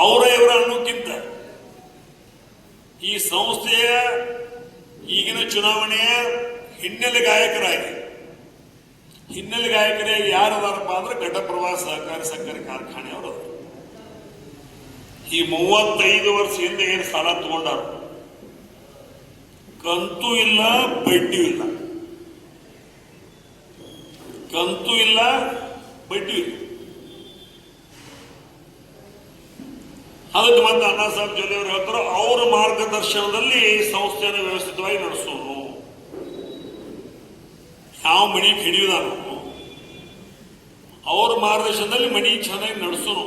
ಅವರ ಇವರ ಅನ್ನೋಕ್ಕಿಂತ ಈ ಸಂಸ್ಥೆಯ ಈಗಿನ ಚುನಾವಣೆಯ ಹಿನ್ನೆಲೆ ಗಾಯಕರಾಗಿ ಯಾರದಾರಪ್ಪ ಅಂದ್ರೆ ಘಟಪ್ರಭಾ ಸಹಕಾರಿ ಸಕ್ಕರೆ ಕಾರ್ಖಾನೆಯವರು ಈ 35 ವರ್ಷ ಹಿಂದೆ ಏನು ಸಾಲ ತಗೊಂಡಾರ, ಕಂತು ಇಲ್ಲ ಬಡ್ಡಿ ಇಲ್ಲ, ಅದಕ್ಕೆ ಮತ್ತೆ ಅಣ್ಣಾ ಸಾಹೇಬ್ ಜೊಲ್ಲೆ ಅವರು ಹೇಳ್ತಾರೆ, ಅವರ ಮಾರ್ಗದರ್ಶನದಲ್ಲಿ ಸಂಸ್ಥೆಯನ್ನು ವ್ಯವಸ್ಥಿತವಾಗಿ ನಡೆಸೋನು, ಯಾವ ಮನಿ ಹಿಡಿಯುದಾನು ಅವ್ರ ಮಾರ್ಗದರ್ಶನದಲ್ಲಿ ಮನಿ ಚೆನ್ನಾಗಿ ನಡೆಸೋನು.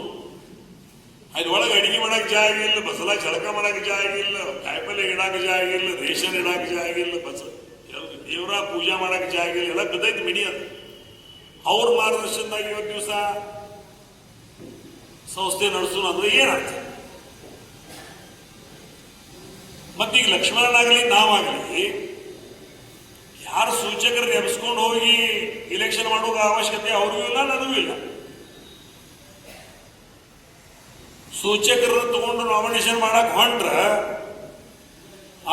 ಅದ್ರೊಳಗೆ ಅಡಿಗೆ ಮಾಡಕ್ ಜಾಗ ಇಲ್ಲ, ಬಸಲ ಜಳಕ ಮಾಡಕ್ ಜಾಗ ಇಲ್ಲ, ಕಾಯಿಪಲ್ಲೆ ಇಡಾಕ ಜಾಗ ಇಲ್ಲ, ರೇಷನ್ ಇಡಾಕ ಜಾಗ ಇಲ್ಲ, ದೇವರ ಪೂಜಾ ಮಾಡಕ್ ಜಾಗ ಇಲ್ಲ, ಎಲ್ಲ ಬಿದ್ದೈತಿ ಮನಿ. ಅದು ಅವ್ರ ಮಾರ್ಗದರ್ಶನದಾಗ ಇವತ್ತು ದಿವಸ ಸಂಸ್ಥೆ ನಡೆಸೋನು ಅಂದ್ರೆ ಏನರ್ಥ? ಮತ್ತೀಗ ಲಕ್ಷ್ಮಣನಾಗಲಿ ನಾವಾಗಲಿ ಯಾರು ಸೂಚಕರನ್ನ ಎಬ್ಸ್ಕೊಂಡು ಹೋಗಿ ಇಲೆಕ್ಷನ್ ಮಾಡುವ ಅವಶ್ಯಕತೆ ಅವ್ರಿಗೂ ಇಲ್ಲ, ನನಗೂ ಇಲ್ಲ. ಸೂಚಕರನ್ನ ತಗೊಂಡು ನಾಮಿನೇಷನ್ ಮಾಡಕ್ ಹೊಂಟ್ರ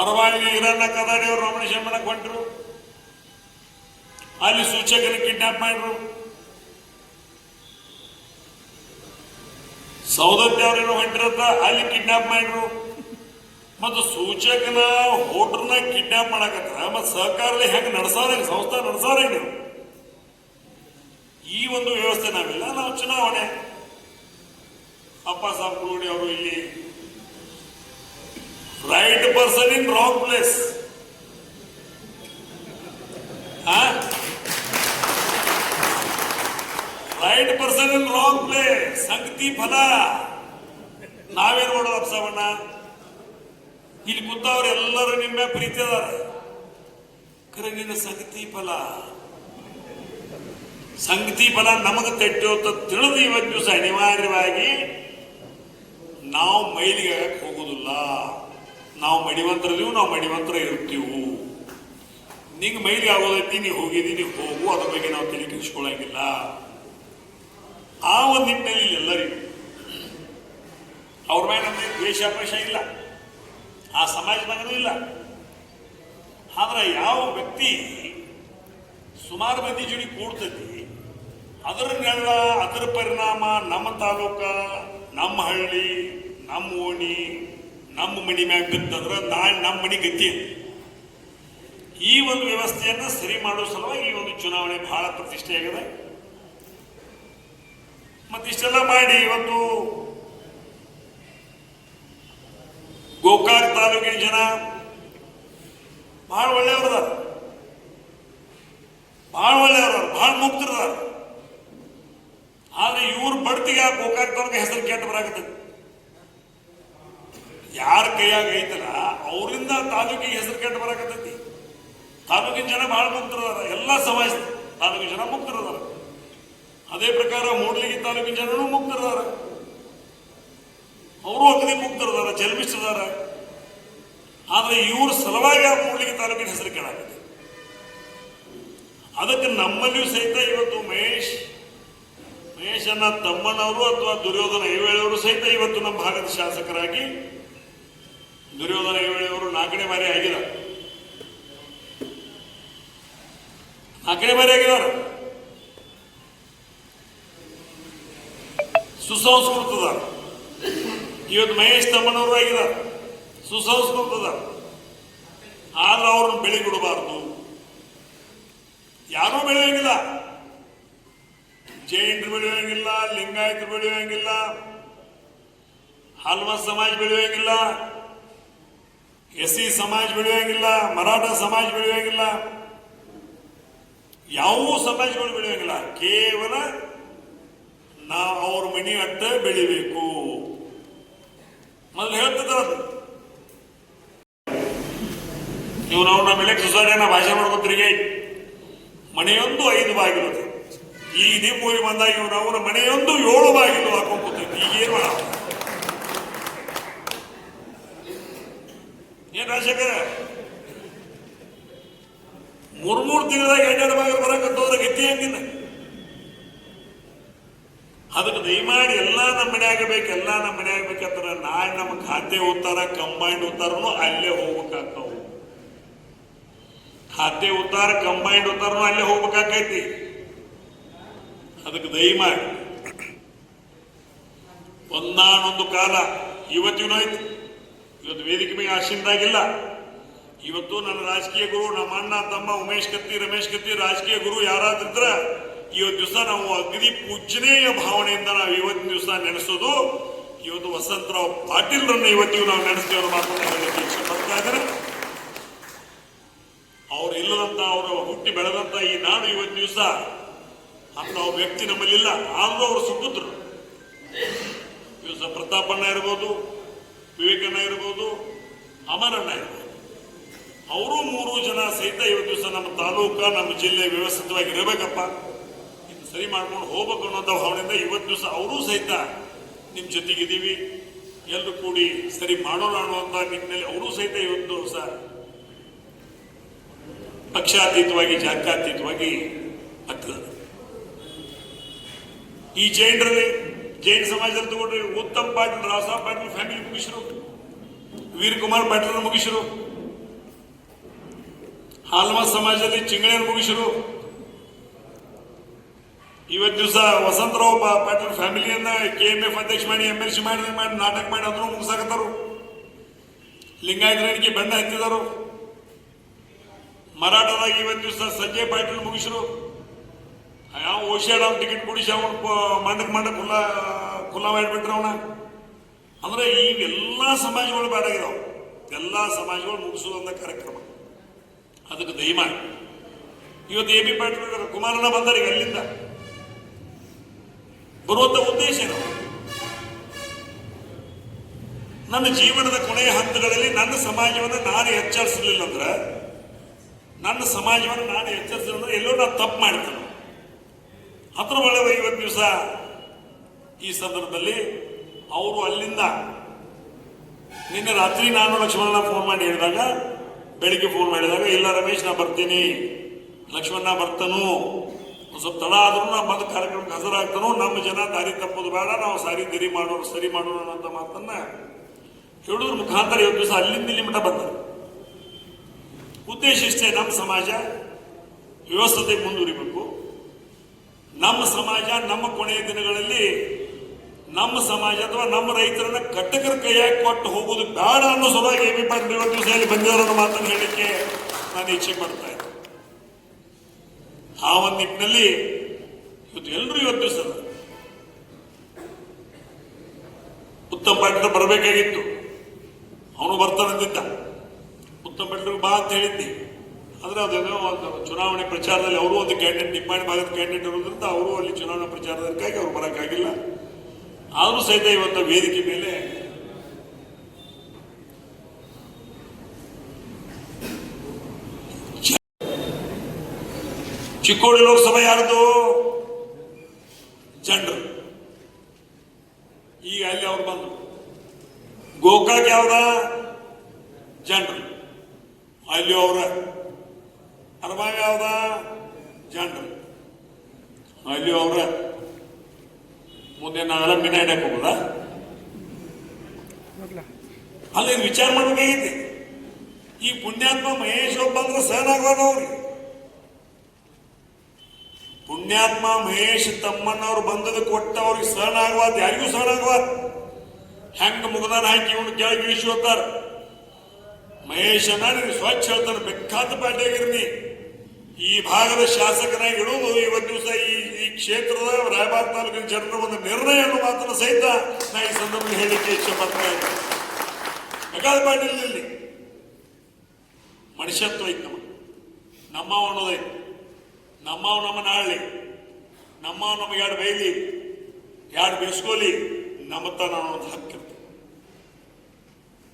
ಅರವಾಳಿಗೆ ಇರನ್ನ ಕದಾಡಿ ಅವ್ರು ನಾಮಿನೇಷನ್ ಮಾಡಕ್ ಹೊಂಟ್ರು, ಅಲ್ಲಿ ಸೂಚಕರ ಕಿಡ್ನಾಪ್ ಮಾಡ್ರು. ಸೌದತ್ತಿ ಅವ್ರೇನೋ ಹೊಂಟಿರತ್ತ ಅಲ್ಲಿ ಕಿಡ್ನಾಪ್ ಮಾಡ್ರು. ಮತ್ತು ಸೂಚಕನ ಹೋಟ್ರನ್ನ ಕಿಡ್ನಾಪ್ ಮಾಡಕತ್ತ ಮತ್ ಸಹಕಾರದಲ್ಲಿ ಹೆಂಗ್ ನಡೆಸಾರ ಸಂಸ್ಥೆ ನಡೆಸಾರ ನೀವು? ಈ ಒಂದು ವ್ಯವಸ್ಥೆ ನಾವಿಲ್ಲ. ನಾವು ಚುನಾವಣೆ ಅಪ್ಪ ಸಾಬ್ ಕುರುಡಿ ಅವರು ಇಲ್ಲಿ right person in wrong place, right person in wrong place, ಸಂಗತಿ ಫಲ. ನಾವೇನ್ ಮಾಡೋದು ಅಪ್ಸವಣ್ಣ? ಇಲ್ಲಿ ಕೂತವ್ರು ಎಲ್ಲರೂ ನಿಮ್ಮ ಪ್ರೀತಿ ಅದಾರ, ಕರಂಗಿನ ಸಂಗತಿ ಫಲ ನಮಗ ತೆಟ್ಟೋತ ತಿಳಿದು ಇವತ್ತು ದಿವಸ ಅನಿವಾರ್ಯವಾಗಿ ನಾವು ಮೈಲಿಗೆ ಹೋಗುದಿಲ್ಲ. ನಾವು ಮಡಿವಂತರದೀವು, ನಾವು ಮಡಿವಂತರ ಇರ್ತೀವು. ನಿಂಗೆ ಮೈಲಿಗೆ ಆಗೋದೈತಿ, ನೀ ಹೋಗಿದ್ದೀನಿ ಹೋಗು, ಅದ್ರ ಬಗ್ಗೆ ನಾವು ತಲೆ ಕೆಡಿಸ್ಕೊಳ್ಳಂಗಿಲ್ಲ. ಆ ಒಂದು ನಿಟ್ಟಿನಲ್ಲಿ ಎಲ್ಲರಿಗೂ ಅವ್ರ ಮೇಲೆ ನಮಗೆ ದ್ವೇಷಾಪೇಷ ಇಲ್ಲ, ಆ ಸಮಾಜದಾಗೂ ಇಲ್ಲ. ಆದ್ರೆ ಯಾವ ವ್ಯಕ್ತಿ ಸುಮಾರು ಮಂದಿ ಜೋಡಿ ಕೂಡ್ತೈತಿ ಅದರನ್ನೆಲ್ಲ ಅದರ ಪರಿಣಾಮ ನಮ್ಮ ತಾಲೂಕ, ನಮ್ಮ ಹಳ್ಳಿ, ನಮ್ಮ ಓಣಿ, ನಮ್ಮ ಮನಿ ಮ್ಯಾಗ ಬಿತ್ತಂದ್ರೆ ನಾಳೆ ನಮ್ಮ ಮನಿ ಗತಿ. ಈ ಒಂದು ವ್ಯವಸ್ಥೆಯನ್ನ ಸರಿ ಮಾಡೋ ಸಲುವಾಗಿ ಈ ಒಂದು ಚುನಾವಣೆ ಬಹಳ ಪ್ರತಿಷ್ಠೆಯಾಗಿದೆ. ಮತ್ತಿಷ್ಟೆಲ್ಲ ಮಾಡಿ ಇವತ್ತು ಗೋಕಾಕ್ ತಾಲೂಕಿನ ಜನ ಬಹಳ ಒಳ್ಳೆಯವ್ರದಾರ, ಬಹಳ ಮುಕ್ತರದಾರ. ಆದ್ರೆ ಇವ್ರ ಬಡ್ತಿಗೆ ಗೋಕಾಕ್ ತಾಲೂಕು ಹೆಸರು ಕೆಟ್ಟ ಬರಾಕತ್ತೈತಿ. ಯಾರ ಕೈಯಾಗ ಐತಲ್ಲ ಅವರಿಂದ ತಾಲೂಕಿಗೆ ಹೆಸರು ಕೆಟ್ಟ ಬರಾಕತ್ತೈತಿ. ತಾಲೂಕಿನ ಜನ ಬಹಳ ಮುಕ್ತರದಾರ, ಎಲ್ಲ ಸಮಾಜ ತಾಲೂಕಿನ ಜನ ಮುಕ್ತರದಾರ. ಅದೇ ಪ್ರಕಾರ ಮೂಡ್ಲಿಗಿ ತಾಲೂಕಿನ ಜನರು ಮುಕ್ತರದಾರ, ಅವರು ಅಗದಿ ಮುಕ್ತರದಾರ, ಜನ್ಮಿಸ್ತದಾರ. ಆದ್ರೆ ಇವ್ರ ಸಲುವಾಗಿ ಆ ಮೂಡ್ಲಿಗಿ ತಾಲೂಕಿನ ಹೆಸರು ಕೇಳಾಗಿದೆ. ಅದಕ್ಕೆ ನಮ್ಮಲ್ಲಿಯೂ ಸಹಿತ ಇವತ್ತು ಮಹೇಶನ ತಮ್ಮನವರು ಅಥವಾ ದುರ್ಯೋಧನ ಐವೇಳಿಯವರು ಸಹಿತ ಇವತ್ತು ನಮ್ಮ ಭಾಗದ ಶಾಸಕರಾಗಿ ದುರ್ಯೋಧನ ಐವೇಳಿಯವರು 4ನೇ ಬಾರಿ ಆಗಿದ್ದಾರೆ. ಸುಸಂಸ್ಕೃತದಾರ. ಇವತ್ತು ಮಹೇಶ್ ತಮ್ಮನವರು ಆಗಿದ್ದಾರೆ, ಸುಸಂಸ್ಕೃತದಾರ. ಆದ್ರೆ ಅವ್ರನ್ನ ಬೆಳೆಬಿಡಬಾರ್ದು, ಯಾರೂ ಬೆಳೆಯೋಂಗಿಲ್ಲ. ಜೈನರು ಬೆಳೆಯೋಂಗಿಲ್ಲ, ಲಿಂಗಾಯತರು ಬೆಳೆಯೋಂಗಿಲ್ಲ, ಹಲ್ಮತ್ ಸಮಾಜ ಬೆಳೆಯೋಂಗಿಲ್ಲ, SC ಸಮಾಜ ಬೆಳೆಯೋಂಗಿಲ್ಲ, ಮರಾಠ ಸಮಾಜ ಬೆಳೆಯೋಂಗಿಲ್ಲ, ಯಾವ ಸಮಾಜಗಳು ಬೆಳೆಯೋಂಗಿಲ್ಲ. ಕೇವಲ ನಾವು ಅವ್ರ ಮನಿ ಅಟ್ಟ ಬೆಳಿಬೇಕು. ಮೊದಲು ಹೇಳ್ತಿದ್ರ ನೀವು ನಾವು ನಮ್ಮ ಎಲೆಕ್ಟ್ ಸೊಸೈಟಿನ ಭಾಷೆ ಮಾಡ್ಕೊತಿರಿಗೆ ಮನೆಯೊಂದು 5 ಬಾಗಿಲು. ಈ ನಿಮ್ಮ ಊರಿಗೆ ಬಂದಾಗ ಇವ್ರು ಅವರ ಮನೆಯೊಂದು 7 ಬಾಗಿಲು ಹಾಕೊಂಡು ಕೂತೈತಿ. ಈಗ ಏನ್ ಮಾಡ ಏನ್ ರಾಜಶೇಖರ 3 ತಿಂಗಳಾಗ 2 ಬಾಗಿಲು ಬರಕಂತಂದ್ರೆ ಗತಿ ಹೆಂಗಿಲ್ಲ. ಅದಕ್ಕೆ ದಯಮಾಡಿ ಎಲ್ಲ ನಮ್ಮ ಮನೆ ಆಗಬೇಕು, ಎಲ್ಲ ನಮ್ಮ ಮನೆ ಆಗ್ಬೇಕಂದ್ರೆ ನಾಳೆ ನಮ್ಮ ಖಾತೆ ಉತ್ತಾರ ಕಂಬೈಂಡ್ ಉತ್ತಾರನು ಅಲ್ಲೇ ಹೋಗ್ಬೇಕಾಗ್ತಾವ. ಖಾತೆ ಉತ್ತಾರ ಕಂಬೈಂಡ್ ಉತ್ತಾರನು ಅಲ್ಲೇ ಹೋಗ್ಬೇಕಾಕೈತಿ. ಅದಕ್ಕೆ ದಯಮಾಡಿ ಒಂದಾನೊಂದು ಕಾಲ ಇವತ್ತಿನೂ ಐತಿ. ಇವತ್ತು ವೇದಿಕೆ ಮೇಲೆ ಆಶೀನರಾಗಿಲ್ಲ. ಇವತ್ತು ನನ್ನ ರಾಜಕೀಯ ಗುರು, ನಮ್ಮ ಅಣ್ಣ ತಮ್ಮ ಉಮೇಶ್ ಕತ್ತಿ, ರಮೇಶ್ ಕತ್ತಿ ರಾಜಕೀಯ ಗುರು ಯಾರಾದ್ರಿದ್ರ ಇವತ್ತು ದಿವಸ ನಾವು ಅಗದಿ ಪೂಜನೀಯ ಭಾವನೆಯಿಂದ ನಾವು ಇವತ್ತಿನ ದಿವಸ ನೆನೆಸೋದು ಇವತ್ತು ವಸಂತರಾವ್ ಪಾಟೀಲ್ರನ್ನ ಇವತ್ತಿಗೂ ನಾವು ನೆನೆಸ್ತೀವಿ ಅನ್ನೋ ಮಾತನ್ನ ಹೇಳಲಿಕ್ಕೆ ಇಚ್ಛೆ ಪಡ್ತಾ ಇದ್ದಾರೆ. ಅವ್ರು ಇಲ್ಲದಂತ, ಅವರು ಹುಟ್ಟಿ ಬೆಳೆದಂತ ಈ ನಾಡು ಇವತ್ತು ದಿವಸ ಅಂತ ವ್ಯಕ್ತಿ ನಮ್ಮಲ್ಲಿಲ್ಲ. ಆದ್ರೂ ಅವರು ಸುಪುತ್ರರು. ದಿವಸ ಪ್ರತಾಪಣ್ಣ ಇರ್ಬೋದು, ವಿವೇಕಣ್ಣ ಇರ್ಬೋದು, ಅಮರಣ್ಣ ಇರ್ಬೋದು, ಅವರು 3 ಜನ ಸಹಿತ ಇವತ್ತು ದಿವಸ ನಮ್ಮ ತಾಲೂಕ, ನಮ್ಮ ಜಿಲ್ಲೆ ವ್ಯವಸ್ಥಿತವಾಗಿ ಇರಬೇಕಪ್ಪ, ಇದು ಸರಿ ಮಾಡ್ಕೊಂಡು ಹೋಗ್ಬೇಕು ಅನ್ನೋಂಥ ಭಾವನೆಯಿಂದ ಇವತ್ತು ದಿವಸ ಅವರೂ ಸಹಿತ ನಿಮ್ಮ ಜೊತೆಗಿದ್ದೀವಿ, ಎಲ್ಲರೂ ಕೂಡಿ ಸರಿ ಮಾಡೋಣ ಅನ್ನುವಂಥ ನಿಟ್ಟಿನಲ್ಲಿ ಅವರು ಸಹಿತ ಇವತ್ತು ದಿವಸ ಪಕ್ಷಾತೀತವಾಗಿ, ಜಾತ್ಯಾತೀತವಾಗಿ ಆಗ್ತದೆ. ಈ ಜೈನರಲ್ಲಿ, ಜೈನ ಸಮಾಜದಲ್ಲಿ ತಗೊಂಡ್ರೆ ಉತ್ತಮ್ ಪಾಟೀಲ್, ರಾವಸಾಬ್ ಪಾಟೀಲ್ ಫ್ಯಾಮಿಲಿ ಮುಗಿಸಿರು, ವೀರಕುಮಾರ್ ಪಾಟೀಲ್ ಮುಗಿಸಿರು, ಹಾಲ್ಮಾ ಸಮಾಜದಲ್ಲಿ ಚಿಂಗಳೇರು ಮುಗಿಸಿರು. ಇವತ್ತು ದಿವಸ ವಸಂತರಾವ್ ಪಾಟೀಲ್ ಫ್ಯಾಮಿಲಿಯನ್ನ KMF ಅಧ್ಯಕ್ಷ ಮಾಡಿ, MLC ಮಾಡಿ ನಾಟಕ ಮಾಡಿ ಅದನ್ನು ಮುಗಿಸಾಕತ್ತಾರು. ಲಿಂಗಾಯತರಿಗೆ ಬಣ್ಣ ಹತ್ತಿದರು. ಮರಾಠದಾಗ ಇವತ್ತು ದಿವಸ ಸಂಜಯ್ ಪಾಟೀಲ್ ಮುಗಿಸಿರು. ಯಾವ ಓಶಿಯಾಡ ಟಿಕೆಟ್ ಕೊಡಿಸಿ ಅವನು ಮಂಡಕ್ ಖುಲ್ಲಾ ಮಾಡಿಬಿಟ್ರೆ ಅವನ. ಅಂದ್ರೆ ಇವೆಲ್ಲ ಸಮಾಜಗಳು ಬೇಡಾಗಿದಾವ. ಎಲ್ಲ ಸಮಾಜಗಳು ಮುಗಿಸುವಂತ ಕಾರ್ಯಕ್ರಮ. ಅದಕ್ಕೆ ದಯಮಾಡಿ ಇವತ್ತು AB ಪಾಟೀಲ್ ಕುಮಾರಣ್ಣ ಬಂದಾರೆ. ಈಗ ಅಲ್ಲಿಂದ ಬರುವಂತ ಉದ್ದೇಶ ಏನು? ನನ್ನ ಜೀವನದ ಕೊನೆಯ ಹಂತಗಳಲ್ಲಿ ನನ್ನ ಸಮಾಜವನ್ನು ನಾನು ಎಚ್ಚರಿಸಲಿಲ್ಲ ಅಂದ್ರೆ, ನನ್ನ ಸಮಾಜವನ್ನು ನಾನು ಎಚ್ಚರಿಸಲಿಲ್ಲ ಅಂದ್ರೆ ಎಲ್ಲೋ ನಾನು ತಪ್ಪು ಮಾಡ್ತೇನೆ. ಅದ್ರ ಒಳಗೆ ಇವತ್ತು ದಿವಸ ಈ ಸಂದರ್ಭದಲ್ಲಿ ಅವರು ಅಲ್ಲಿಂದ ನಿನ್ನೆ ರಾತ್ರಿ ನಾನು ಲಕ್ಷ್ಮಣ ಫೋನ್ ಮಾಡಿ ಹೇಳಿದಾಗ, ಬೆಳಿಗ್ಗೆ ಫೋನ್ ಮಾಡಿದಾಗ, ಇಲ್ಲ ರಮೇಶ್ ನಾ ಬರ್ತೀನಿ, ಲಕ್ಷ್ಮಣ ಬರ್ತಾನು, ಸ್ವಲ್ಪ ತಡ ಆದ್ರೂ ನಾ ಬಂದ ಕಾರ್ಯಕ್ರಮಕ್ಕೆ ಹಾಜರಾಗ್ತಾನೋ, ನಮ್ಮ ಜನ ದಾರಿ ತಪ್ಪೋದು ಬೇಡ, ನಾವು ಸರಿ ಮಾಡೋಣ ಅಂತ ಮಾತನ್ನ ಹೇಳೋದ್ರ ಮುಖಾಂತರ ಇವತ್ತು ದಿವಸ ಅಲ್ಲಿಂದ ಇಲ್ಲಿ ಮಠ ಬಂದರು. ಉದ್ದೇಶ ಇಷ್ಟೇ, ನಮ್ಮ ಸಮಾಜ ವ್ಯವಸ್ಥತೆ ಮುಂದುವರಿಬೇಕು. ನಮ್ಮ ಸಮಾಜ ನಮ್ಮ ಕೊನೆಯ ದಿನಗಳಲ್ಲಿ ನಮ್ಮ ಸಮಾಜ ಅಥವಾ ನಮ್ಮ ರೈತರನ್ನ ಕಟ್ಟಕರ ಕೈಯಾಗಿ ಕೊಟ್ಟು ಹೋಗೋದು ಬೇಡ ಅನ್ನೋ ಸಲುವಾಗಿ AB ಪಾಟೀಲ್ ಇವತ್ತು ದಿವಸ ಇಲ್ಲಿ ಬಂದಿರೋ ಮಾತನ್ನು ಹೇಳಲಿಕ್ಕೆ ನಾನು ಇಚ್ಛೆ ಪಡ್ತಾ ಇದ್ದೆ. ಆ ಒಂದು ನಿಟ್ಟಿನಲ್ಲಿ ಇವತ್ತು ಎಲ್ಲರೂ ಇವತ್ತು ದಿವಸ ಉತ್ತಮ್ ಪಾಟೀಲ್ ಬರಬೇಕಾಗಿತ್ತು, ಅವನು ಬರ್ತಾನಂದಿದ್ದ. ಉತ್ತಮ್ ಪಾಟೀಲ್ ಬಾ ಅಂತ ಹೇಳಿದ್ದೆ. ಆದ್ರೆ ಅದೇನೋ ಒಂದು ಚುನಾವಣೆ ಪ್ರಚಾರದಲ್ಲಿ ಅವರು ಒಂದು ಕ್ಯಾಂಡಿಡೇಟ್, ನಿಪ್ಪಾಣಿ ಭಾಗದ ಕ್ಯಾಂಡಿಡೇಟ್ ಇರೋದ್ರಿಂದ ಅವರು ಅಲ್ಲಿ ಚುನಾವಣಾ ಪ್ರಚಾರದಕ್ಕಾಗಿ ಅವ್ರು ಬರೋಕ್ಕಾಗಿಲ್ಲ. ಆದರೂ ಸಹಿತ ಇವತ್ತು ವೇದಿಕೆ ಮೇಲೆ ಚಿಕ್ಕೋಡಿ ಲೋಕಸಭೆ ಯಾರ್ದು? ಜನರು. ಈಗ ಅಲ್ಲಿ ಅವ್ರು ಬಂದ್ರು. ಗೋಕಾಕ್ ಯಾವ್ದ? ಜನರು. ಅಲ್ಲಿ ಅವ್ರ ಅರಬಾವಿ ಯಾವ್ದ? ಜನರು. ಅಲ್ಲಿ ಅವ್ರ ಮುಂದೆ ನಾವೆಲ್ಲ ಮಿನ ಹಿಡಕ್ ಹೋಗುದಾ? ಅಲ್ಲಿ ವಿಚಾರ ಮಾಡ್ಬೇಕಾಗೈತಿ. ಈ ಪುಣ್ಯಾತ್ಮ ಮಹೇಶ್ ಒಬ್ಬ ಅಂದ್ರೆ ಸಹನ ಆಗ್ಬಾರ್ದವ್ರಿ. ಪುಣ್ಯಾತ್ಮ ಮಹೇಶ್ ತಮ್ಮಣ್ಣವ್ರು ಬಂದದ ಕೊಟ್ಟ ಅವ್ರಿಗೆ ಸಹನ ಆಗ್ಬಾರ್ದು, ಯಾರಿಗೂ ಸಹನ ಆಗ್ಬಾರ್ದು. ಹೆಂಗ ಮುಗದಾನ ಹಾಕಿ ಇವನು ಕೆಳಗೆ ಇಳಿಸಿ ಹೋಗ್ತಾರ. ಮಹೇಶನ ಸ್ವಚ್ಛ ಹೇಳ್ತಾನೆ, ಬೇಕಾದ ಪಾರ್ಟಿಯಾಗಿರ್ನಿ, ಈ ಭಾಗದ ಶಾಸಕನಾಗಿ ಇಡುವುದು ಇವತ್ತು ದಿವಸ ಈ ಕ್ಷೇತ್ರದ ರಾಯಬಾಗ ತಾಲೂಕಿನ ಜನರ ಒಂದು ನಿರ್ಣಯ ಅನ್ನೋ ಮಾತನ್ನು ಸಹಿತ ನಾ ಈ ಸಂದರ್ಭದಲ್ಲಿ ಹೇಳಲಿಕ್ಕೆ ಇಚ್ಛೆ ಪಡ್ತಾ ಇದ್ದೇನೆ. ಬೇಕಾದ ಪಾರ್ಟಿಯಲ್ಲಿ ಮನುಷ್ಯತ್ವ ಐತಿ, ನಮ್ಮವ ಅನ್ನೋದೈತಿ. ನಮ್ಮವ್ ನಮ್ಮನ್ನ ಆಳ್ಲಿ, ನಮ್ಮವ್ ನಮಗೆ ಎರಡು ಬೈಲಿ, ಎರಡು ಬೇಸ್ಕೋಲಿ, ನಮ್ಮತ್ತ ನಾವು ಒಂದು ಹಕ್ಕಿರ್ತೀವಿ.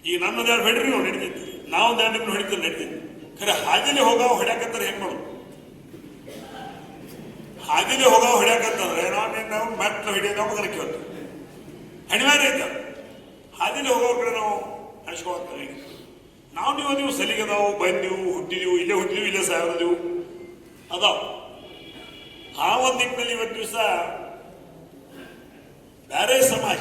ಈಗ ನನ್ನದು ಎರಡು ಹೊಡ್ರಿ ನಾವು ನಡೀತಿದ್ವಿ, ನಾವೊಂದು ಎರಡು ನಿಮ್ಗೆ ಹೊಡಿತೀವಿ ನಡೀತಿದ್ವಿ. ಖರೆ ಹಾದಿಲಿ ಹೋಗಾವ ಹೊಡ್ಯಾಕತ್ತಾರೆ ಹೆಂಗ್ ಮಾಡೋದು? ಹಾದಿಲಿ ಹೋಗಾವ ಹೊಡ್ಯಾಕತ್ತಂದ್ರೆ ನಾವು ಮೆಟ್ಲು ಹಿಡಿಯೋದು ನಾವು ಮಗನ ಕೇಳ್ತೀವಿ, ಅನಿವಾರ್ಯ ಐತೆ. ಹಾದಿಲಿ ಹೋಗೋರ ಕಡೆ ನಾವು ಅನಿಸ್ಕೊಳ್ತೇವೆ. ನೀವು ಸಲಿಗದಾವು, ಬಂದೀವು, ಹುಟ್ಟಿದೀವು, ಇಲ್ಲೇ ಸಾಯೋದಿವು ಅದಾವ. ಆ ಒಂದು ನಿಟ್ಟಿನಲ್ಲಿ ಇವತ್ತು ದಿವಸ ಬೇರೆ ಸಮಾಜ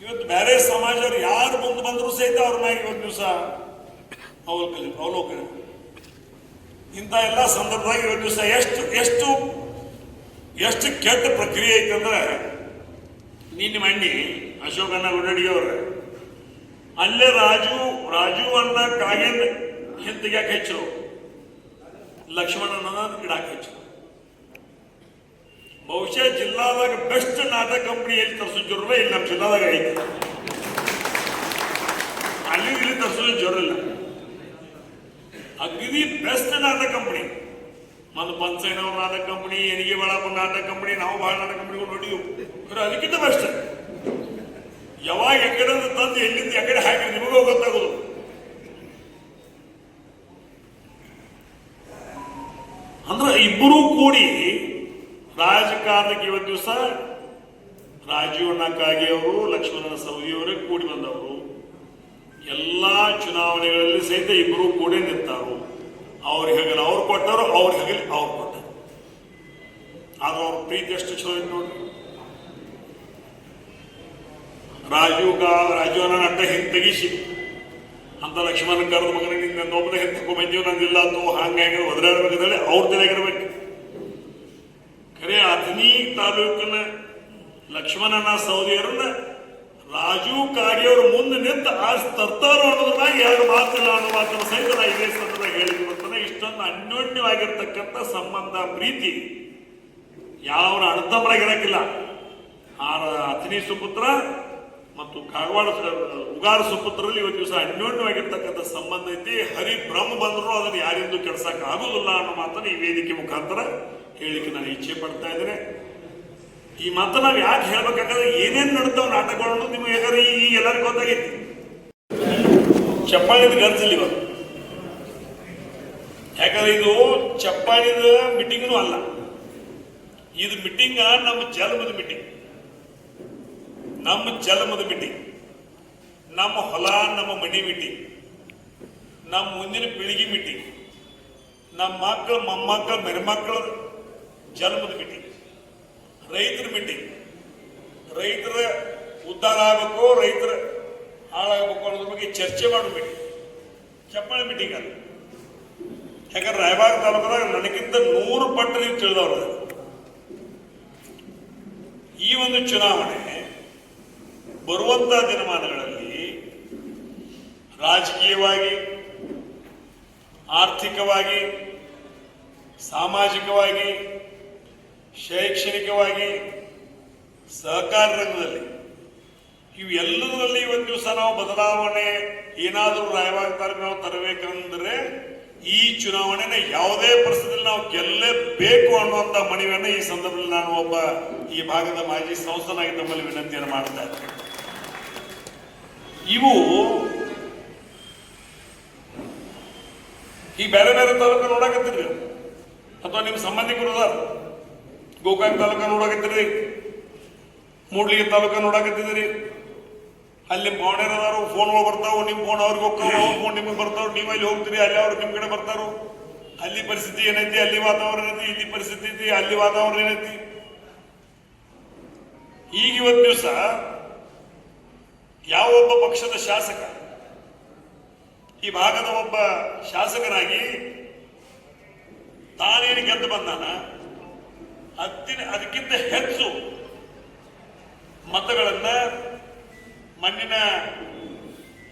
ಇವತ್ತು ಬೇರೆ ಸಮಾಜದವ್ರು ಯಾರು ಮುಂದೆ ಬಂದರೂ ಸಹಿತ ಅವ್ರ ಮ್ಯಾಗ ಇವತ್ತು ದಿವಸ ಅವಲೋಕನ ಇಂಥ ಎಲ್ಲ ಸಂದರ್ಭದಾಗ ಇವತ್ತು ದಿವಸ ಎಷ್ಟು ಎಷ್ಟು ಎಷ್ಟು ಕೆಟ್ಟ ಪ್ರಕ್ರಿಯೆ ಐತಂದ್ರೆ ನಿನ್ನೆ ಮಂಡಿ ಅಶೋಕಣ್ಣ ಗುಡಡಿಯವ್ರ ಅಲ್ಲೇ ರಾಜು ಅನ್ನ ಕಾಗೇಂದ್ರ ಹಿಂತಿಗ್ಯಾಕೆ ಹೆಚ್ಚು ಲಕ್ಷ್ಮಣನ ಗಿಡಕ್ಕೆ ಹೆಚ್ಚು. ಬಹುಶಃ ಜಿಲ್ಲಾದಾಗ ಬೆಸ್ಟ್ ನಾಟಕ ಕಂಪನಿ ಎಲ್ಲಿ ತರಿಸೋ ಜೋರ ಇಲ್ಲಿ ನಮ್ಮ ಜಿಲ್ಲಾದಾಗ ಐತಿ. ಅಲ್ಲಿ ಇಲ್ಲಿ ತರಿಸೋ ಜೋರಿಲ್ಲ. ಅಗ್ನಿ ಬೆಸ್ಟ್ ನಾಟಕ ಕಂಪನಿ ಮತ್ತು ಪಂಚೈನವ್ರ ನಾಟಕ ಕಂಪನಿ, ಎನಿಗೆ ಬಾಳಪ್ಪ ನಾಟಕ ಕಂಪನಿ, ನಾವು ಬಹಳ ನಾಟಕ ಕಂಪನಿಗಳು ನೋಡಿವು. ಅದಕ್ಕಿಂತ ಬೆಸ್ಟ್ ಯಾವಾಗ ಎಕಡೆ ತಂದು ಎಲ್ಲಿಂದ ಎಕಡೆ ಹಾಕಿ ನಿಮಗೂ ಗೊತ್ತಾಗೋದು. ಅಂದ್ರೆ ಇಬ್ಬರೂ ಕೂಡಿ ರಾಜಕಾರಣಕ್ಕೆ ಇವತ್ತು ದಿವಸ ರಾಜೀವಣ್ಣ ಕಾಗೆ ಅವರು, ಲಕ್ಷ್ಮಣನ ಸವದಿಯವರೇ ಕೂಡಿ ಬಂದವರು. ಎಲ್ಲಾ ಚುನಾವಣೆಗಳಲ್ಲಿ ಸಹಿತ ಇಬ್ಬರು ಕೂಡಿ ನಿಂತಾರು. ಅವ್ರಿಗೆ ಹಗಲು ಅವ್ರು ಕೊಟ್ಟರು, ಅವ್ರಿಗೆ ಹಗಲಿ ಅವ್ರು ಕೊಟ್ಟರು. ಆದ್ರೆ ಅವ್ರ ಪ್ರೀತಿ ಎಷ್ಟು ಚಲೋ ಐತೆ ನೋಡ್ರಿ. ರಾಜೀವನ ಅಡ್ಡ ಹಿಂದೆ ತೆಗಿಸಿ ಅಂತ ಲಕ್ಷ್ಮಣ ಕರೆದ ಮಗನಿಗೆ ನನ್ನೊಬ್ಬನೇ ಹಿಂದಕ್ಕೂ ಬಂದೀವಿ ನಂದಿಲ್ಲ ಅಥವಾ ಹಂಗಾಗಿ ಒದರಾಡ್ಬೇಕಂತೇಳಿ ಅವ್ರ ತಲೆಗಿರ್ಬೇಕು. ಖರೆ ಅಥಣಿ ತಾಲೂಕಿನ ಲಕ್ಷ್ಮಣನ ಸೌದಿಯರನ್ನ ರಾಜು ಕಾಗೆಯವರು ಮುಂದೆ ನಿಂತು ಆರಿಸಿ ತರ್ತಾರೋ ಅನ್ನೋದ್ರಾಗ ಎರಡು ಮಾತಿಲ್ಲ ಅನ್ನೋ ಮಾತನ್ನು ಸಹಿತ ನಾ ಇದೇ ಸಂದರ್ಭದಾಗ ಹೇಳಿಕೆ ಬರ್ತಾನೆ. ಇಷ್ಟೊಂದು ಅನ್ಯೋನ್ಯವಾಗಿರ್ತಕ್ಕಂಥ ಸಂಬಂಧ ಪ್ರೀತಿ ಯಾವ ಅಣತಂಬರಾಗಿರಕ್ಕಿಲ್ಲ. ಅಥಣಿ ಸುಪುತ್ರ ಮತ್ತು ಕಾಗವಾಡ ಉಗಾರ ಸುಪುತ್ರರಲ್ಲಿ ಇವತ್ತು ದಿವಸ ಅನ್ಯೋನ್ಯವಾಗಿರ್ತಕ್ಕಂಥ ಸಂಬಂಧ ಐತಿ. ಹರಿಬ್ರಹ್ಮ ಬಂದರೂ ಅದನ್ನು ಯಾರಿಂದೂ ಕೆಡ್ಸಕ್ ಆಗುದಿಲ್ಲ ಅನ್ನೋ ಮಾತನ್ನು ಈ ವೇದಿಕೆ ಮುಖಾಂತರ ಹೇಳಿಕೆ ನಾನು ಇಚ್ಛೆ ಪಡ್ತಾ ಇದ್ದೇನೆ. ಈ ಮಾತು ನಾವು ಯಾಕೆ ಹೇಳ್ಬೇಕಾದ್ರೆ ಏನೇನು ನಡ್ತಾವ ನಾಟಕಗಳನ್ನು ನಿಮ್ಗೆ ಯಾಕಂದ್ರೆ ಈ ಎಲ್ಲರಿಗೂ ಗೊತ್ತಾಗೈತಿ. ಚಪ್ಪಾಳಿದ ಗರ್ಜಿಲ್ಲ ಇವತ್ತು. ಯಾಕಂದ್ರೆ ಇದು ಚಪ್ಪಾಳಿದ ಮೀಟಿಂಗ್ನು ಅಲ್ಲ, ಇದು ಮೀಟಿಂಗ್ ನಮ್ಮ ಜನ್ಮದ ಮೀಟಿಂಗ್, ನಮ್ಮ ಜನ್ಮದ ಮೀಟಿಂಗ್, ನಮ್ಮ ಹೊಲ ನಮ್ಮ ಮನಿ ಮೀಟಿಂಗ್, ನಮ್ಮ ಮುಂದಿನ ಪೀಳಿಗೆ ಮೀಟಿಂಗ್, ನಮ್ಮ ಮಕ್ಕಳು ಮೊಮ್ಮಕ್ಕಳು ಮೆರಮಕ್ಕಳ ಜನ್ಮದ ಮೀಟಿಂಗ್, ರೈತರ ಮೀಟಿಂಗ್. ರೈತರ ಉದ್ಧಾರ ಆಗಬೇಕು, ರೈತರ ಹಾಳಾಗಬೇಕು ಅನ್ನೋದ್ರ ಬಗ್ಗೆ ಚರ್ಚೆ ಮಾಡೋ ಮೀಟಿಂಗ್, ಚಪ್ಪಾಳೆ ಮೀಟಿಂಗ್ ಅಲ್ಲ. ಯಾಕಂದ್ರೆ ರಾಯಬಾಗ ತಾಲೂಕದಾಗ ನನಗಿಂತ 100 ಪಟ್ಟು ನೀವು ತಿಳಿದವ್ರು. ಈ ಒಂದು ಚುನಾವಣೆ ಬರುವಂತ ದಿನಮಾನಗಳಲ್ಲಿ ರಾಜಕೀಯವಾಗಿ, ಆರ್ಥಿಕವಾಗಿ, ಸಾಮಾಜಿಕವಾಗಿ, ಶೈಕ್ಷಣಿಕವಾಗಿ, ಸಹಕಾರ ರಂಗದಲ್ಲಿ ಇವೆಲ್ಲದರಲ್ಲಿ ಇವತ್ತು ದಿವಸ ನಾವು ಬದಲಾವಣೆ ಏನಾದರೂ ರಾಯಬಾಗ ತಾಲೂಕು ನಾವು ತರಬೇಕಂದ್ರೆ ಈ ಚುನಾವಣೆನ ಯಾವುದೇ ಪರಿಸ್ಥಿತಿಯಲ್ಲಿ ನಾವು ಗೆಲ್ಲಬೇಕು ಅನ್ನುವಂಥ ಮನವಿಯನ್ನು ಈ ಸಂದರ್ಭದಲ್ಲಿ ನಾನು ಒಬ್ಬ ಈ ಭಾಗದ ಮಾಜಿ ಸಂಸ್ಥಾನಾಗಿ ತಮ್ಮಲ್ಲಿ ವಿನಂತಿಯನ್ನು ಮಾಡ್ತಾ ಇದ್ದೇನೆ. ಇವು ಈ ಬೇರೆ ಬೇರೆ ತಾಲೂಕು ನೋಡಕತ್ತೀರಿ ಅಥವಾ ನಿಮ್ಮ ಸಂಬಂಧಿಕರು ಅದಾರ. ಗೋಕಾಕ್ ತಾಲೂಕ ನೋಡಕತ್ತೀರಿ, ಮೂಡ್ಲಿಗೆ ತಾಲೂಕ ನೋಡಕತ್ತಿದ್ದೀರಿ. ಅಲ್ಲಿ ಫೋನೇರ್ ಅದಾರು, ಫೋನ್ಗಳು ಬರ್ತಾವ, ನಿಮ್ಮ ಫೋನ್ ಅವ್ರಿಗೆ ಹೋಗ್ತಾವ, ಅವ್ರ ಫೋನ್ ನಿಮಗೆ ಬರ್ತಾವ, ನೀವು ಅಲ್ಲಿ ಹೋಗ್ತೀರಿ, ಅಲ್ಲಿ ಅವ್ರು ನಿಮ್ಮ ಕಡೆ ಬರ್ತಾರೋ. ಅಲ್ಲಿ ಪರಿಸ್ಥಿತಿ ಏನೈತಿ, ಅಲ್ಲಿ ವಾತಾವರಣ ಏನೈತಿ, ಇಲ್ಲಿ ಪರಿಸ್ಥಿತಿ ಐತಿ, ಅಲ್ಲಿ ವಾತಾವರಣ ಏನೈತಿ. ಈಗ ಇವತ್ತು ದಿವಸ ಯಾವ ಒಬ್ಬ ಪಕ್ಷದ ಶಾಸಕ ಈ ಭಾಗದ ಒಬ್ಬ ಶಾಸಕನಾಗಿ ತಾನೇನು ಗೆದ್ದು ಬಂದಾನ, ಅದಕ್ಕಿಂತ ಹೆಚ್ಚು ಮತಗಳನ್ನ ಮಣ್ಣಿನ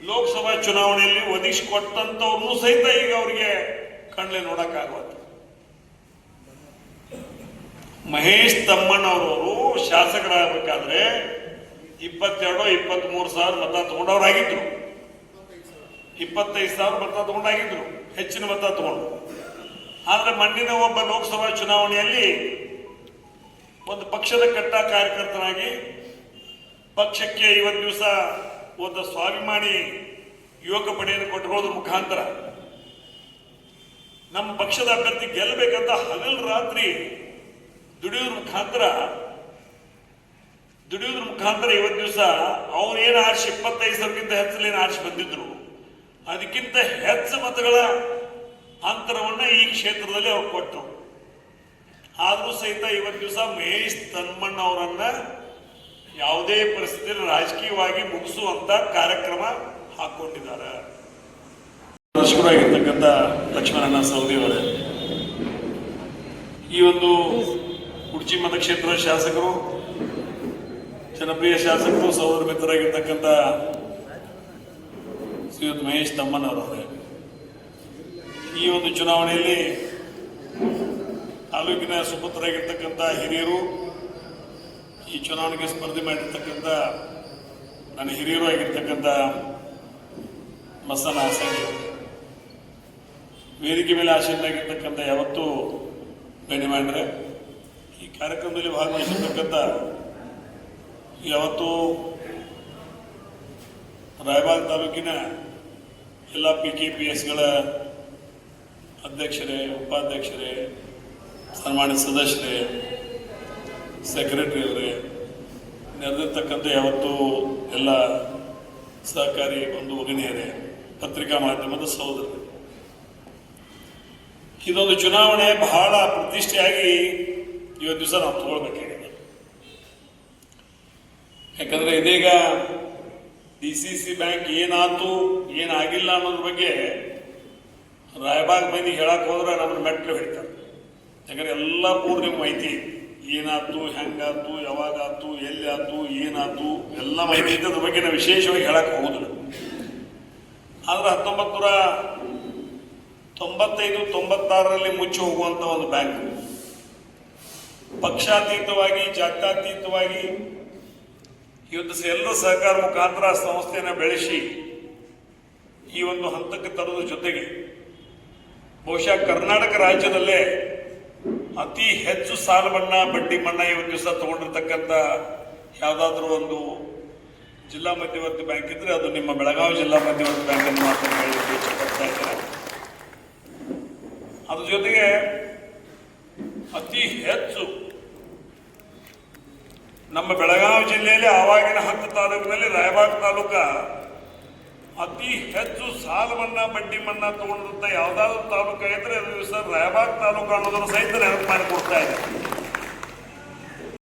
ಲೋಕಸಭಾ ಚುನಾವಣೆಯಲ್ಲಿ ಒದಗಿಸಿಕೊಟ್ಟಂತವ್ರನ್ನೂ ಸಹಿತ ಈಗ ಅವರಿಗೆ ಕಣ್ಲೆ ನೋಡಕ್ಕಾಗವತ್ತು. ಮಹೇಶ್ ತಮ್ಮಣ್ಣವರವರು ಶಾಸಕರಾಗಬೇಕಾದ್ರೆ 22-23 ಸಾವಿರ ಮತ ತಗೊಂಡವರಾಗಿದ್ರು, 25 ಸಾವಿರ ಮತ ತಗೊಂಡಾಗಿದ್ರು, ಹೆಚ್ಚಿನ ಮತ ತಗೊಂಡು. ಆದ್ರೆ ಮಣ್ಣಿನ ಒಬ್ಬ ಲೋಕಸಭಾ ಚುನಾವಣೆಯಲ್ಲಿ ಒಂದು ಪಕ್ಷದ ಕಟ್ಟ ಕಾರ್ಯಕರ್ತನಾಗಿ ಪಕ್ಷಕ್ಕೆ ಇವತ್ತು ದಿವಸ ಒಂದು ಸ್ವಾಭಿಮಾನಿ ಯುವಕ ಪಡೆಯನ್ನು ಕೊಟ್ಟುಕೊಳ್ಳೋದ್ರ ಮುಖಾಂತರ ನಮ್ಮ ಪಕ್ಷದ ಅಭ್ಯರ್ಥಿ ಗೆಲ್ಲಬೇಕಂತ ಹಗಲು ರಾತ್ರಿ ದುಡಿಯೋದ್ರ ಮುಖಾಂತರ ಇವತ್ತು ದಿವಸ ಅವನೇನು ಆರ್ಸಿ 25 ಸಾವಿರಕ್ಕಿಂತ ಹೆಚ್ಚಲೇನು ಆರ್ಸಿ ಬಂದಿದ್ರು, ಅದಕ್ಕಿಂತ ಹೆಚ್ಚು ಮತಗಳ ಅಂತರವನ್ನ ಈ ಕ್ಷೇತ್ರದಲ್ಲಿ ಅವ್ರು ಕೊಟ್ಟರು. ಆದ ಆದರೂ ಸಹಿತ ಇವತ್ತು ದಿವಸ ಮಹೇಶ್ ತನ್ಮಣ್ಣ ಅವರನ್ನ ಯಾವುದೇ ಪರಿಸ್ಥಿತಿಯಲ್ಲಿ ರಾಜಕೀಯವಾಗಿ ಮುಗಿಸುವಂತ ಕಾರ್ಯಕ್ರಮ ಹಾಕೊಂಡಿದ್ದಾರೆ. ದರ್ಶಕರಾಗಿರ್ತಕ್ಕಂಥ ಲಕ್ಷ್ಮಣಣ್ಣ ಸವದಿ ಅವರೇ, ಈ ಒಂದು ಕುಡ್ಚಿ ಮತಕ್ಷೇತ್ರ ಶಾಸಕರು, ಜನಪ್ರಿಯ ಶಾಸಕರು, ಸಹೋದರ ಮಿತ್ರರಾಗಿರ್ತಕ್ಕಂಥ ಶ್ರೀಯುತ ಮಹೇಶ್ ತಮ್ಮಣ್ಣವರವರೇ, ಈ ಒಂದು ಚುನಾವಣೆಯಲ್ಲಿ ತಾಲೂಕಿನ ಸುಪುತ್ರರಾಗಿರ್ತಕ್ಕಂಥ ಹಿರಿಯರು, ಈ ಚುನಾವಣೆಗೆ ಸ್ಪರ್ಧೆ ಮಾಡಿರ್ತಕ್ಕಂಥ ನನ್ನ ಹಿರಿಯರು ಆಗಿರ್ತಕ್ಕಂಥ ಮಸನ ಹಾಸಂಗಿ, ವೇದಿಕೆ ಮೇಲೆ ಆಸೀನರಾಗಿರ್ತಕ್ಕಂಥ ಯಾವತ್ತೂ ಗಣ್ಯಮಾನ್ಯರೇ, ಈ ಕಾರ್ಯಕ್ರಮದಲ್ಲಿ ಭಾಗವಹಿಸಿರ್ತಕ್ಕಂಥ ಯಾವತ್ತೂ ರಾಯಬಾಗ್ ತಾಲೂಕಿನ ಎಲ್ಲ PKPSಗಳ ಅಧ್ಯಕ್ಷರೇ, ಉಪಾಧ್ಯಕ್ಷರೇ, ಸನ್ಮಾನ್ಯ ಸದಸ್ಯರೇ, ಸೆಕ್ರೆಟರಿ ಅವರೇ, ನೆರೆದಿರ್ತಕ್ಕಂಥ ಯಾವತ್ತೂ ಎಲ್ಲ ಸಹಕಾರಿ ಒಂದು ಭಗಿನಿಯರೇ, ಪತ್ರಿಕಾ ಮಾಧ್ಯಮದ ಸಹೋದರರು, ಇದೊಂದು ಚುನಾವಣೆ ಬಹಳ ಪ್ರತಿಷ್ಠೆಯಾಗಿ ಇವತ್ತು ದಿವಸ ನಾವು ತಗೊಳ್ಬೇಕಾಗಿದೆ. ಯಾಕಂದ್ರೆ ಇದೀಗ DCC ಬ್ಯಾಂಕ್ ಏನಾಯ್ತು ಏನಾಗಿಲ್ಲ ಅನ್ನೋದ್ರ ಬಗ್ಗೆ ರಾಯಬಾಗ್ ಮಂದಿ ಹೇಳಕ್ ಹೋದ್ರೆ ನಮ್ಮನ್ನು ಮೆಟ್ಲು ಹಿಡಿತಾರೆ. ಯಾಕಂದ್ರೆ ಎಲ್ಲ ಪೂರ್ಣ ನಿಮ್ಗೆ ಮಾಹಿತಿ, ಏನಾಯ್ತು, ಹೆಂಗಾಯ್ತು, ಯಾವಾಗಾಯ್ತು, ಎಲ್ಲಿ ಆಯ್ತು, ಏನಾಯ್ತು ಎಲ್ಲ ಮಾಹಿತಿ ಇದ್ದ, ಅದ್ರ ಬಗ್ಗೆ ನಾವು ವಿಶೇಷವಾಗಿ ಹೇಳಕ್ ಹೋಗುದಿಲ್ಲ. ಆದ್ರೆ 1995-96ರಲ್ಲಿ ಮುಚ್ಚಿ ಹೋಗುವಂತ ಒಂದು ಬ್ಯಾಂಕ್, ಪಕ್ಷಾತೀತವಾಗಿ ಜಾತ್ಯಾತೀತವಾಗಿ ಇವತ್ತು ಎಲ್ಲರ ಸಹಕಾರ ಮುಖಾಂತರ ಸಂಸ್ಥೆಯನ್ನು ಬೆಳೆಸಿ ಈ ಒಂದು ಹಂತಕ್ಕೆ ತರೋದ್ರ ಜೊತೆಗೆ ಬಹುಶಃ ಕರ್ನಾಟಕ ರಾಜ್ಯದಲ್ಲೇ ಅತಿ ಹೆಚ್ಚು ಸಾಲ ಮನ್ನಾ, ಬಡ್ಡಿ ಮನ್ನಾ ಇವತ್ತು ದಿವಸ ತಗೊಂಡಿರ್ತಕ್ಕಂಥ ಯಾವುದಾದ್ರೂ ಒಂದು ಜಿಲ್ಲಾ ಮಧ್ಯವರ್ತಿ ಬ್ಯಾಂಕ್ ಇದ್ರೆ ಅದು ನಿಮ್ಮ ಬೆಳಗಾವಿ ಜಿಲ್ಲಾ ಮಧ್ಯವರ್ತಿ ಬ್ಯಾಂಕ್ ಅನ್ನು ಮಾತ್ರ ಹೇಳಲಿಕ್ಕೆ ಇಷ್ಟಪಡ್ತಾ ಇದ್ದಾರೆ. ಅದ್ರ ಜೊತೆಗೆ ಅತಿ ಹೆಚ್ಚು ನಮ್ಮ ಬೆಳಗಾವಿ ಜಿಲ್ಲೆಯಲ್ಲಿ ಆವಾಗಿನ 10 ತಾಲೂಕಿನಲ್ಲಿ ರಾಯಬಾಗ್ ತಾಲೂಕ ಅತಿ ಹೆಚ್ಚು ಸಾಲ ಮನ್ನಾ, ಬಡ್ಡಿ ಮನ್ನಾ ತಗೊಂಡಿರುತ್ತ ಯಾವುದಾದ್ರೂ ತಾಲೂಕು ಇದ್ರೆ ಅದು ಸರ್ ರಾಯಬಾಗ್ ತಾಲೂಕು ಅನ್ನೋದನ್ನು ಸಹಿತ ನೆನಪು ಮಾಡಿ ಕೊಡ್ತಾ ಇದೆ.